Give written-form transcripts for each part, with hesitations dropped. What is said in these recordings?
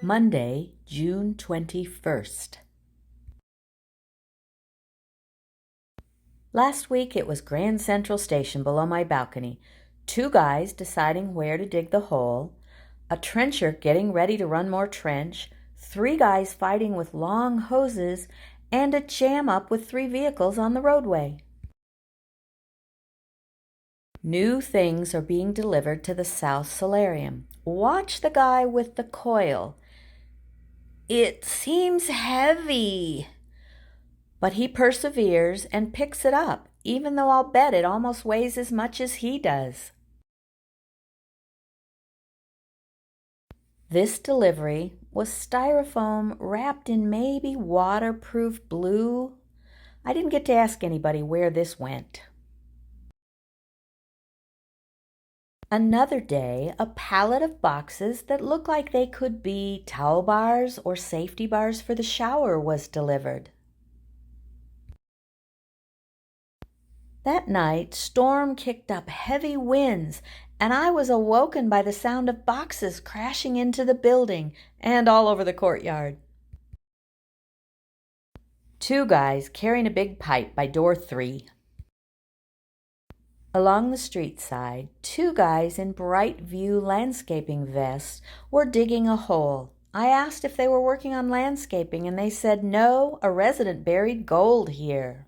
Monday, June 21st. Last week it was Grand Central Station below my balcony. 2 guys deciding where to dig the hole, a trencher getting ready to run more trench, 3 guys fighting with long hoses, and a jam up with 3 vehicles on the roadway. New things are being delivered to the South Solarium. Watch the guy with the coil. It seems heavy, but he perseveres and picks it up, even though I'll bet it almost weighs as much as he does. This delivery was styrofoam wrapped in maybe waterproof blue. I didn't get to ask anybody where this went. Another day, a pallet of boxes that looked like they could be towel bars or safety bars for the shower was delivered. That night, storm kicked up heavy winds, and I was awoken by the sound of boxes crashing into the building and all over the courtyard. 2 guys carrying a big pipe by door 3. Along the street side, 2 guys in bright view landscaping vests were digging a hole. I asked if they were working on landscaping, and they said no, a resident buried gold here.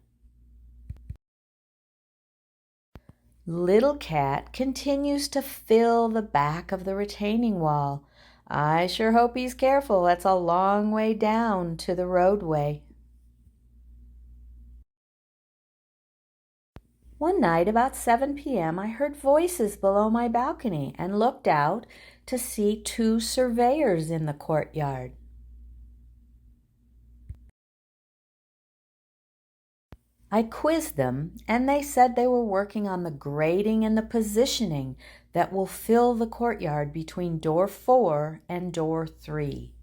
Little Cat continues to fill the back of the retaining wall. I sure hope he's careful. That's a long way down to the roadway. One night about 7 p.m., I heard voices below my balcony and looked out to see 2 surveyors in the courtyard. I quizzed them, and they said they were working on the grading and the positioning that will fill the courtyard between door 4 and door 3.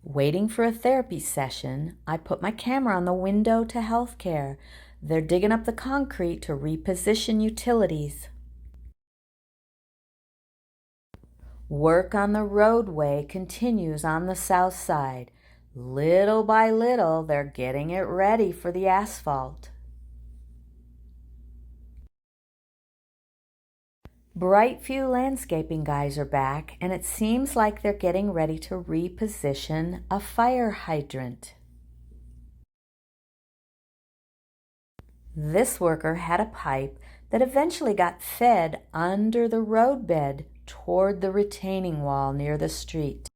Waiting for a therapy session, I put my camera on the window to healthcare. They're digging up the concrete to reposition utilities. Work on the roadway continues on the south side. Little by little, they're getting it ready for the asphalt. Brightview landscaping guys are back, and it seems like they're getting ready to reposition a fire hydrant. This worker had a pipe that eventually got fed under the roadbed toward the retaining wall near the street.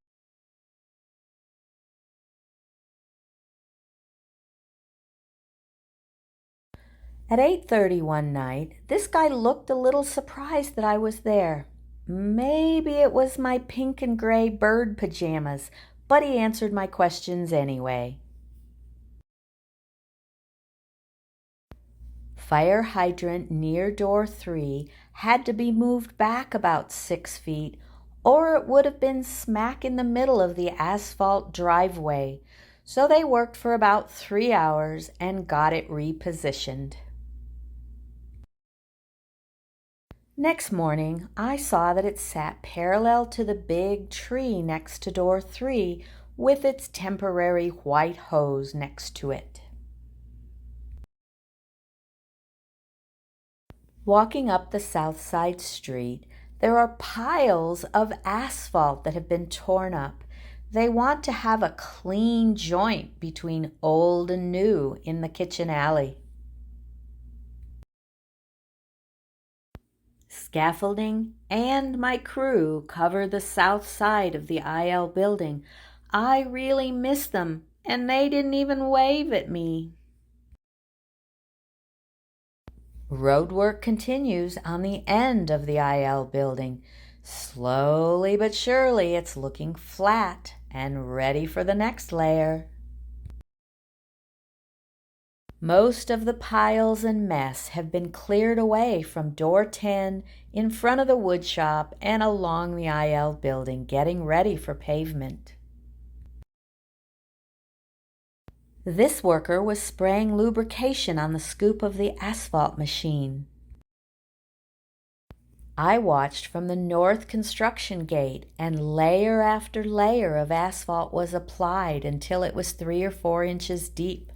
At 8:30 one night, this guy looked a little surprised that I was there. Maybe it was my pink and gray bird pajamas, but he answered my questions anyway. Fire hydrant near door 3 had to be moved back about 6 feet, or it would have been smack in the middle of the asphalt driveway. So they worked for about 3 hours and got it repositioned. Next morning, I saw that it sat parallel to the big tree next to door 3 with its temporary white hose next to it. Walking up the south side street, there are piles of asphalt that have been torn up. They want to have a clean joint between old and new in the kitchen alley. Scaffolding and my crew cover the south side of the IL building. I really miss them, and they didn't even wave at me. Road work continues on the end of the IL building. Slowly but surely, it's looking flat and ready for the next layer. Most of the piles and mess have been cleared away from door 10 in front of the wood shop and along the IL building, getting ready for pavement. This worker was spraying lubrication on the scoop of the asphalt machine. I watched from the north construction gate, and layer after layer of asphalt was applied until it was 3 or 4 inches deep.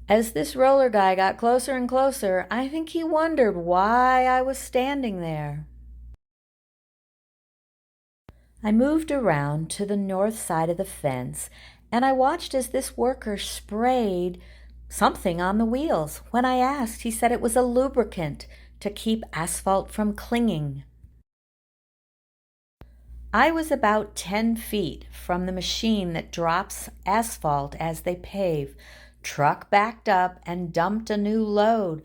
As this roller guy got closer and closer, I think he wondered why I was standing there. I moved around to the north side of the fence, and I watched as this worker sprayed something on the wheels. When I asked, he said it was a lubricant to keep asphalt from clinging. I was about 10 feet from the machine that drops asphalt as they pave. Truck backed up and dumped a new load,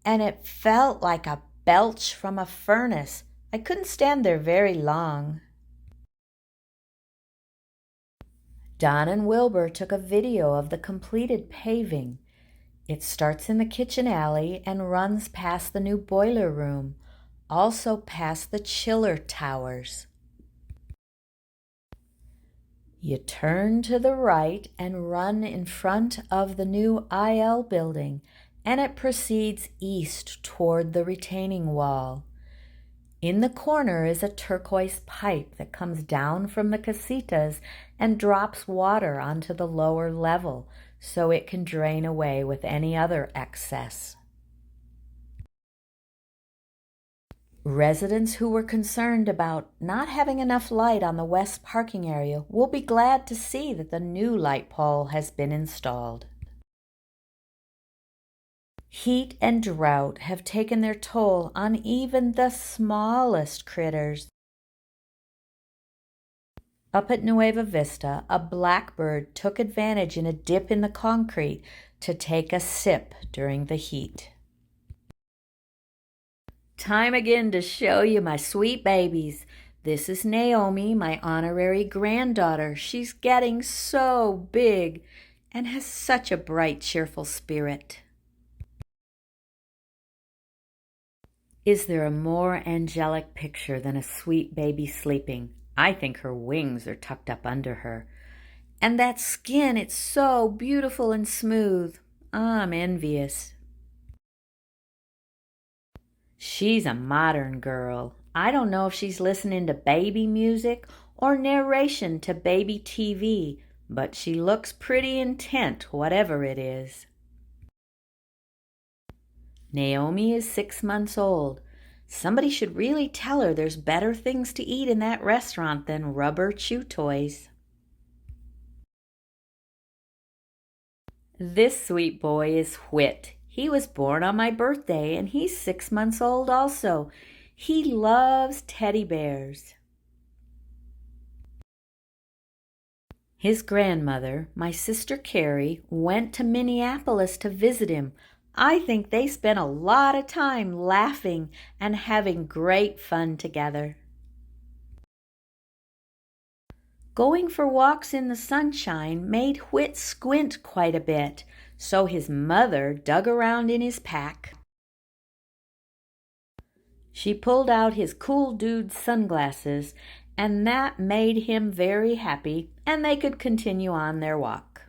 and it felt like a belch from a furnace. I couldn't stand there very long. Don and Wilbur took a video of the completed paving. It starts in the kitchen alley and runs past the new boiler room, also past the chiller towers. You turn to the right and run in front of the new IL building, and it proceeds east toward the retaining wall. In the corner is a turquoise pipe that comes down from the casitas and drops water onto the lower level so it can drain away with any other excess. Residents who were concerned about not having enough light on the west parking area will be glad to see that the new light pole has been installed. Heat and drought have taken their toll on even the smallest critters. Up at Nueva Vista, a blackbird took advantage in a dip in the concrete to take a sip during the heat. Time again to show you my sweet babies. This is Naomi, my honorary granddaughter. She's getting so big and has such a bright, cheerful spirit. Is there a more angelic picture than a sweet baby sleeping? I think her wings are tucked up under her. And that skin, it's so beautiful and smooth. I'm envious. She's a modern girl. I don't know if she's listening to baby music or narration to baby TV, but she looks pretty intent, whatever it is. Naomi is 6 months old. Somebody should really tell her there's better things to eat in that restaurant than rubber chew toys. This sweet boy is Whit. He was born on my birthday, and he's 6 months old also. He loves teddy bears. His grandmother, my sister Carrie, went to Minneapolis to visit him. I think they spent a lot of time laughing and having great fun together. Going for walks in the sunshine made Whit squint quite a bit, so his mother dug around in his pack. She pulled out his Cool Dude sunglasses, and that made him very happy, and they could continue on their walk.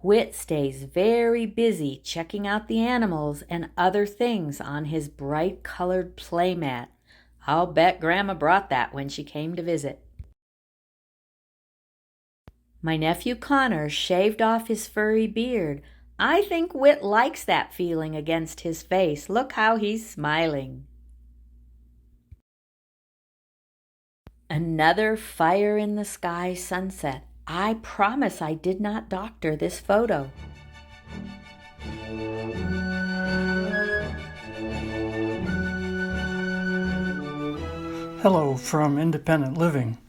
Whit stays very busy checking out the animals and other things on his bright-colored playmat. I'll bet Grandma brought that when she came to visit. My nephew Connor shaved off his furry beard. I think Whit likes that feeling against his face. Look how he's smiling. Another fire in the sky sunset. I promise I did not doctor this photo. Hello from Independent Living.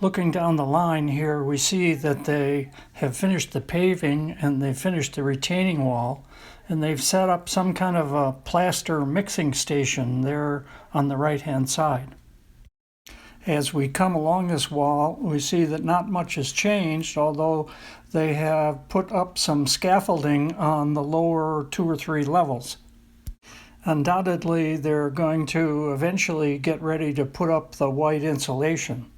Looking down the line here, we see that they have finished the paving and they've finished the retaining wall, and they've set up some kind of a plaster mixing station there on the right-hand side. As we come along this wall, we see that not much has changed, although they have put up some scaffolding on the lower 2 or 3 levels. Undoubtedly, they're going to eventually get ready to put up the white insulation.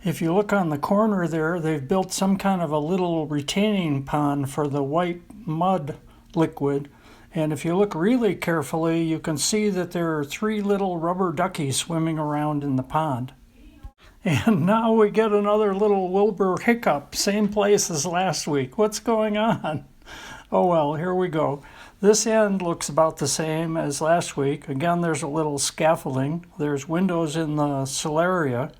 If you look on the corner there, they've built some kind of a little retaining pond for the white mud liquid. And if you look really carefully, you can see that there are 3 little rubber duckies swimming around in the pond. And now we get another little Wilbur hiccup, same place as last week. What's going on? Oh well, here we go. This end looks about the same as last week. Again, there's a little scaffolding. There's windows in the solaria.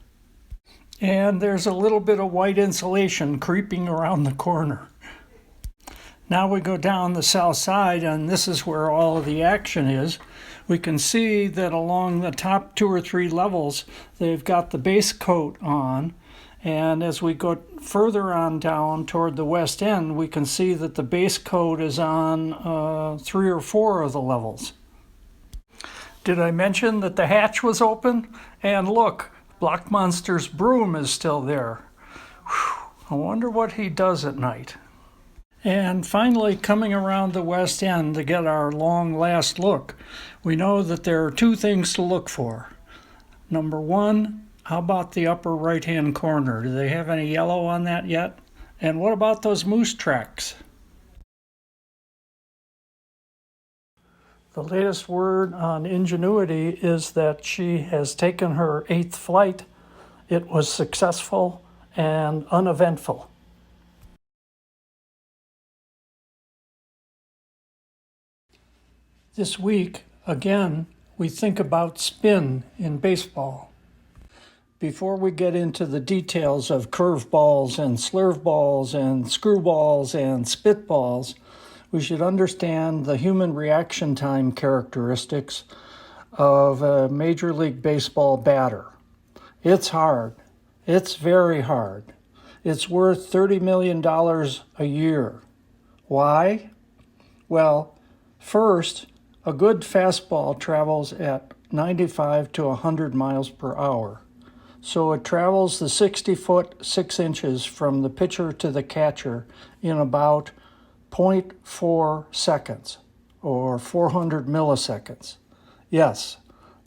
And there's a little bit of white insulation creeping around the corner. Now we go down the south side, and this is where all of the action is. We can see that along the top 2 or 3 levels, they've got the base coat on. And as we go further on down toward the west end, we can see that the base coat is on 3 or 4 of the levels. Did I mention that the hatch was open? And look, Block Monster's broom is still there. Whew, I wonder what he does at night. And finally, coming around the west end to get our long last look, we know that there are 2 things to look for. Number 1, how about the upper right-hand corner? Do they have any yellow on that yet? And what about those moose tracks? The latest word on Ingenuity is that she has taken her 8th flight. It was successful and uneventful. This week, again, we think about spin in baseball. Before we get into the details of curveballs and slurve balls and screwballs and spitballs, we should understand the human reaction time characteristics of a Major League Baseball batter. It's hard. It's very hard. It's worth $30 million a year. Why? Well, first, a good fastball travels at 95 to 100 miles per hour. So it travels the 60 foot 6 inches from the pitcher to the catcher in about 0.4 seconds or 400 milliseconds. Yes,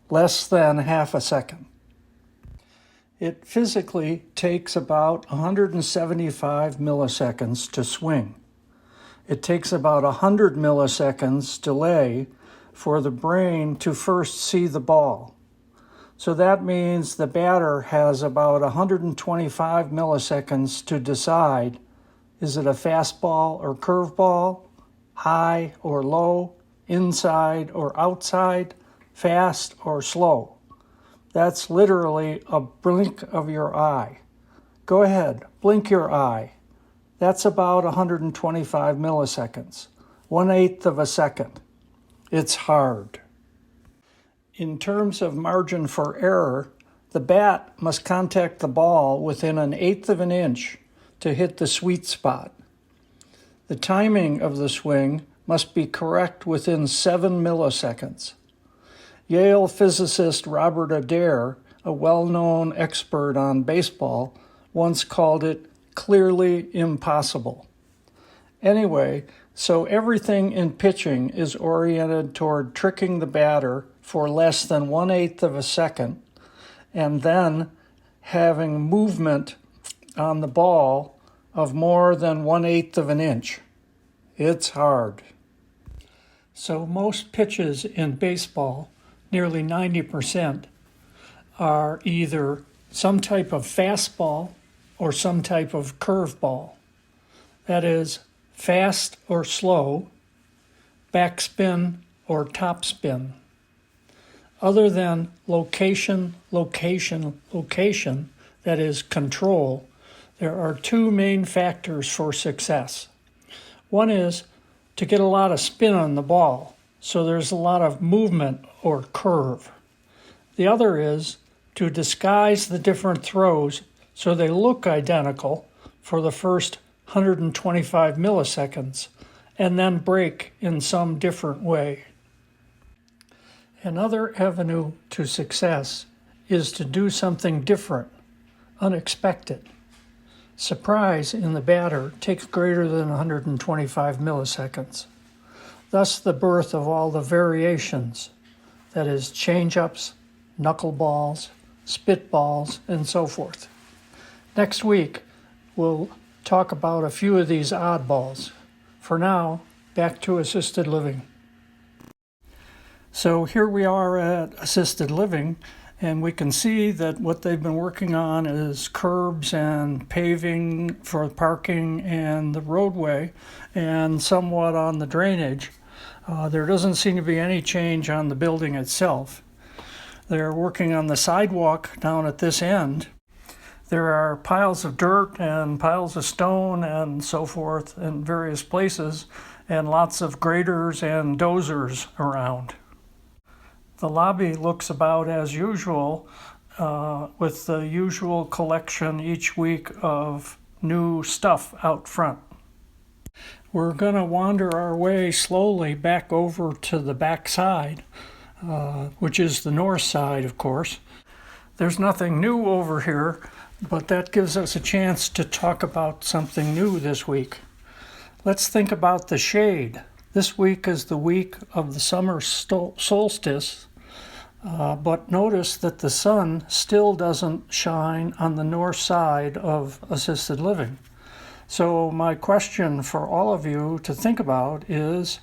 less than half a second. It physically takes about 175 milliseconds to swing. It takes about 100 milliseconds delay for the brain to first see the ball. So that means the batter has about 125 milliseconds to decide, is it a fastball or curveball, high or low, inside or outside, fast or slow. That's literally a blink of your eye. Go ahead, blink your eye. That's about 125 milliseconds, 1/8 of a second. It's hard. In terms of margin for error, the bat must contact the ball within 1/8 of an inch to hit the sweet spot. The timing of the swing must be correct within 7 milliseconds. Yale physicist Robert Adair, a well-known expert on baseball, once called it clearly impossible. Anyway, so everything in pitching is oriented toward tricking the batter for less than 1/8 of a second and then having movement on the ball of more than 1/8 of an inch. It's hard. So most pitches in baseball, nearly 90%, are either some type of fastball or some type of curveball. That is, fast or slow, backspin or topspin. Other than location, that is control, there are 2 main factors for success. One is to get a lot of spin on the ball, so there's a lot of movement or curve. The other is to disguise the different throws so they look identical for the first 125 milliseconds and then break in some different way. Another avenue to success is to do something different, unexpected. Surprise in the batter takes greater than 125 milliseconds. Thus the birth of all the variations, that is, change-ups, knuckleballs, spitballs, and so forth. Next week, we'll talk about a few of these oddballs. For now, back to assisted living. So here we are at assisted living, and we can see that what they've been working on is curbs and paving for parking and the roadway, and somewhat on the drainage. There doesn't seem to be any change on the building itself. They're working on the sidewalk down at this end. There are piles of dirt and piles of stone and so forth in various places, and lots of graders and dozers around. The lobby looks about as usual, with the usual collection each week of new stuff out front. We're going to wander our way slowly back over to the back side, which is the north side, of course. There's nothing new over here, but that gives us a chance to talk about something new this week. Let's think about the shade. This week is the week of the summer solstice, but notice that the sun still doesn't shine on the north side of assisted living. So my question for all of you to think about is,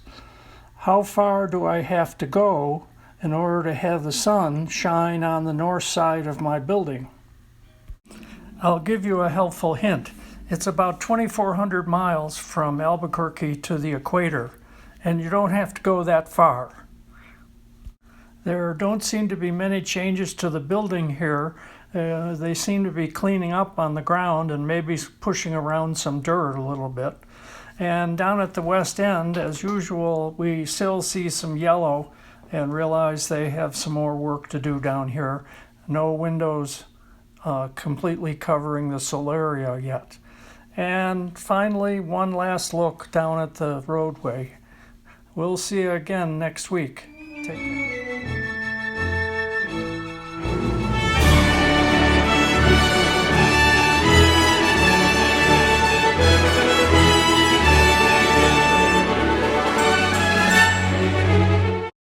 how far do I have to go in order to have the sun shine on the north side of my building? I'll give you a helpful hint. It's about 2,400 miles from Albuquerque to the equator, and you don't have to go that far. There don't seem to be many changes to the building here. They seem to be cleaning up on the ground and maybe pushing around some dirt a little bit. And down at the west end, as usual, we still see some yellow and realize they have some more work to do down here. No windows completely covering the solaria yet. And finally, one last look down at the roadway. We'll see you again next week. Take care.